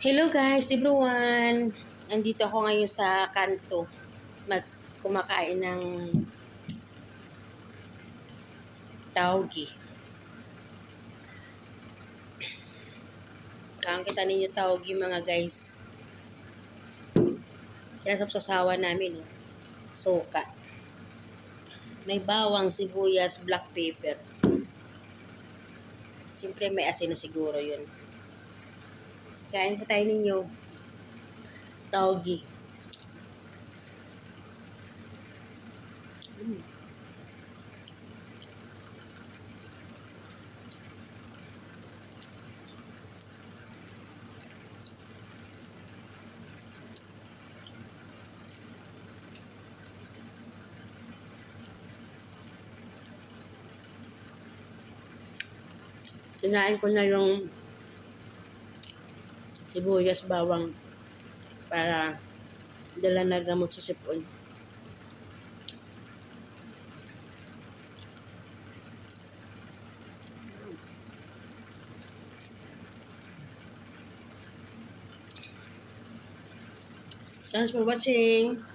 Hello guys, everyone! Nandito ako ngayon sa kanto. Kumakain ng taugi. Kita ninyo taugi mga guys. Sinasapsasawa namin. Suka. May bawang, sibuyas, black pepper. Siyempre may asin na siguro yun. Kain po tayo ninyo. Taugi. Kinain ko na yung sibuyas, bawang para dala na gamot sa sipon. Thanks for watching.